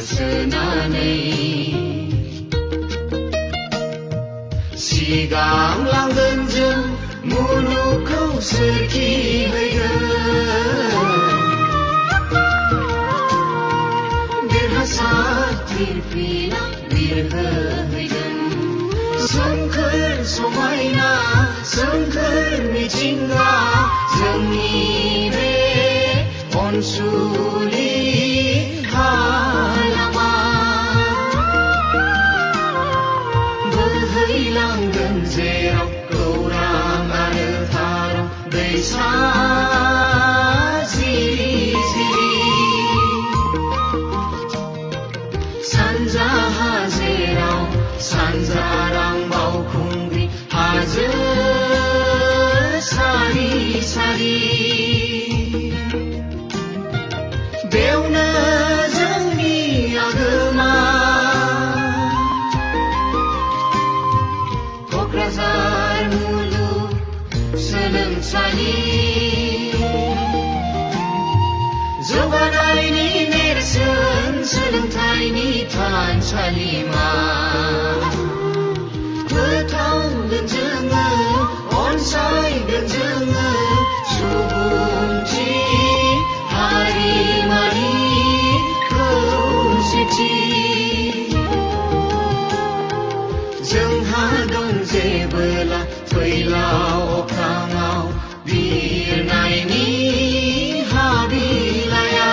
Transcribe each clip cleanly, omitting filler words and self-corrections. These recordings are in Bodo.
होसोनानै सिगां लांगोन जों मुलुगखौ सोरखिहैगोन देरहासार फिरफिला बिरहोहैगोन सोमखोर समायना सोमखोर मिथिंगा जोंनि बे अनसुलि हालामा बोहैलांगोन जेराव गौरां आरो थाराव दैसा जिरि जिरि सानजाहा जेराव सानजारां बावखुंग्रि हाजो सारि सारि बेवनो जोंनि आगोमा क'क्राझार मुलुग सोलोंसालि जौगानायनि नेरसोन सोलोंथाइनि थानसालिमा फोथांगोन जोङो अनसायगोन जोङो सुबुंथि हारिमारि खौसेथि जोंहा दं जेबोला फैलाव अख्राङाव बिरनायनि हाबिलाया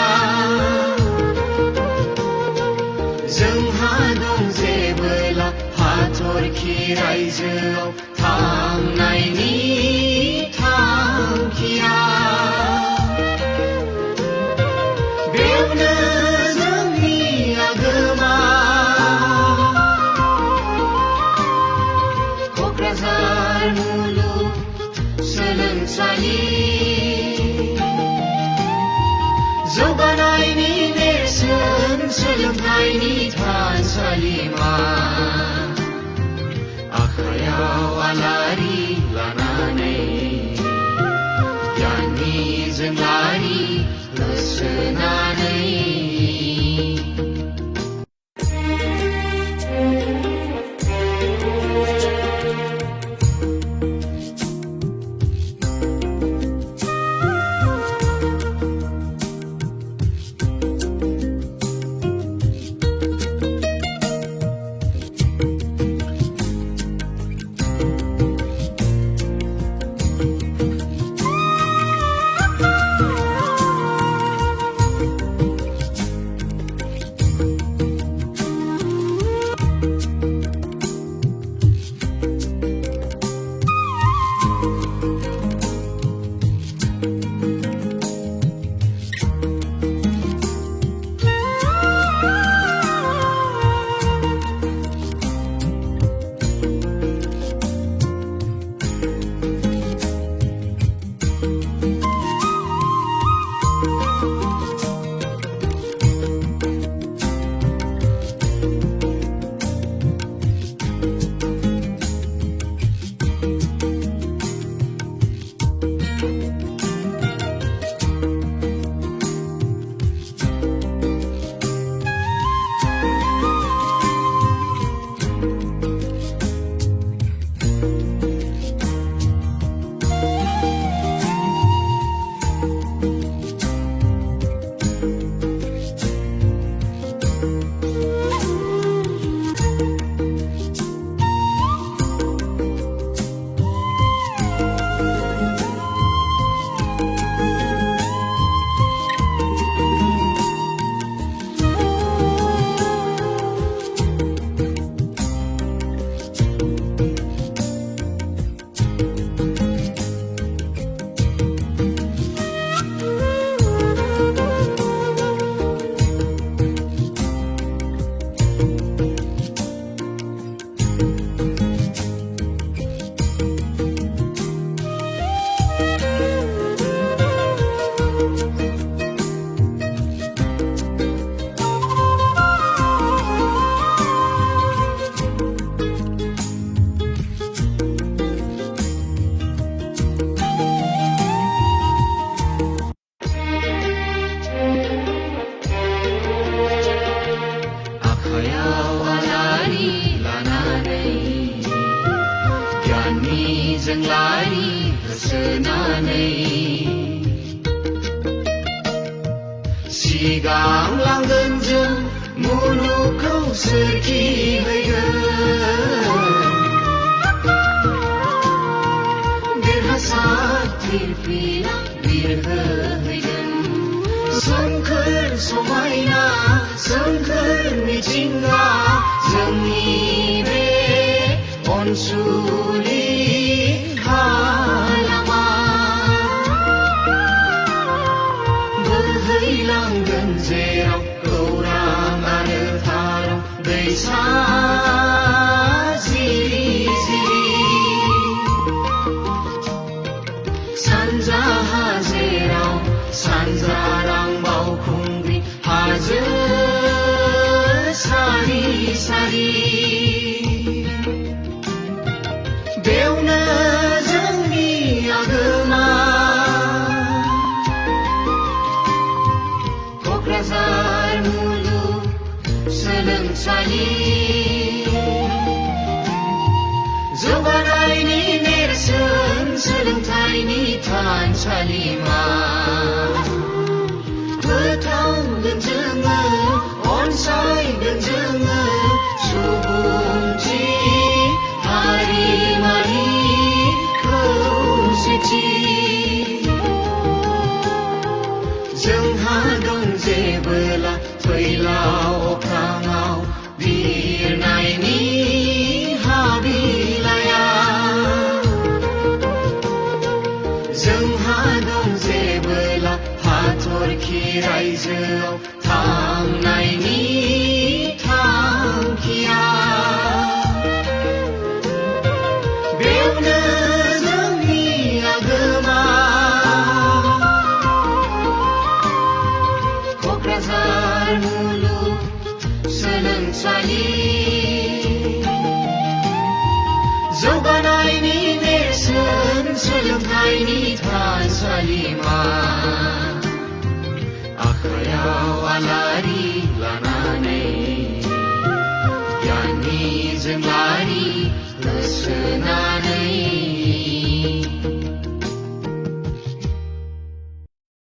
जोंहा दं जेबोला हाथरखि रायजोआव थांनायनि थांखिया बेवनो जोंनि आगोमा क'क्राझार मुलुग सोलोंसालि जौगानायनि नेरसोन सोलोंथाइनि थानसालिमा आखायाव आलारि लानानै गियाननि जोंलारि होसोनानै जोंलारि होसोनानै सिगां लांगोन जों मुलुगखौ सोरजिहैगोन देरहासार फिरफिला बिरहोहैगोन सोमखोर समायना सोमखोर मिथिंगा जोंनि बे अनसुलि हालामा बोहैलांगोन जेराव गौरां आरो थारं दैसा जिरि जिरि सानजाहा जेराव सानजारां बावखुंग्रि हाजो सारि सारि बेवनो जोंनि आगोमा क'क्राझार मुलुग सोलोंसालि जौगानायनि नेरसोन सोलोंथाइनि थानसालिमा फोथांगोन जोङो अनसायगोन जोङो सुबुंथि हारिमानि खौसेथि जोंहा दं जेबोला फैलाव अख्राङाव बिरनायनि हाबिलाया जोंहा दं जेबोला हाथरखि रायजोआव थांनायनि थांखिया बेवनो जोंनि आगोमा क'क्राझार मुलुग सोलोंसालि जौगानायनि नेरसोन सोलोंथाइनि थानसालिमा आखायाव आलारि लानानै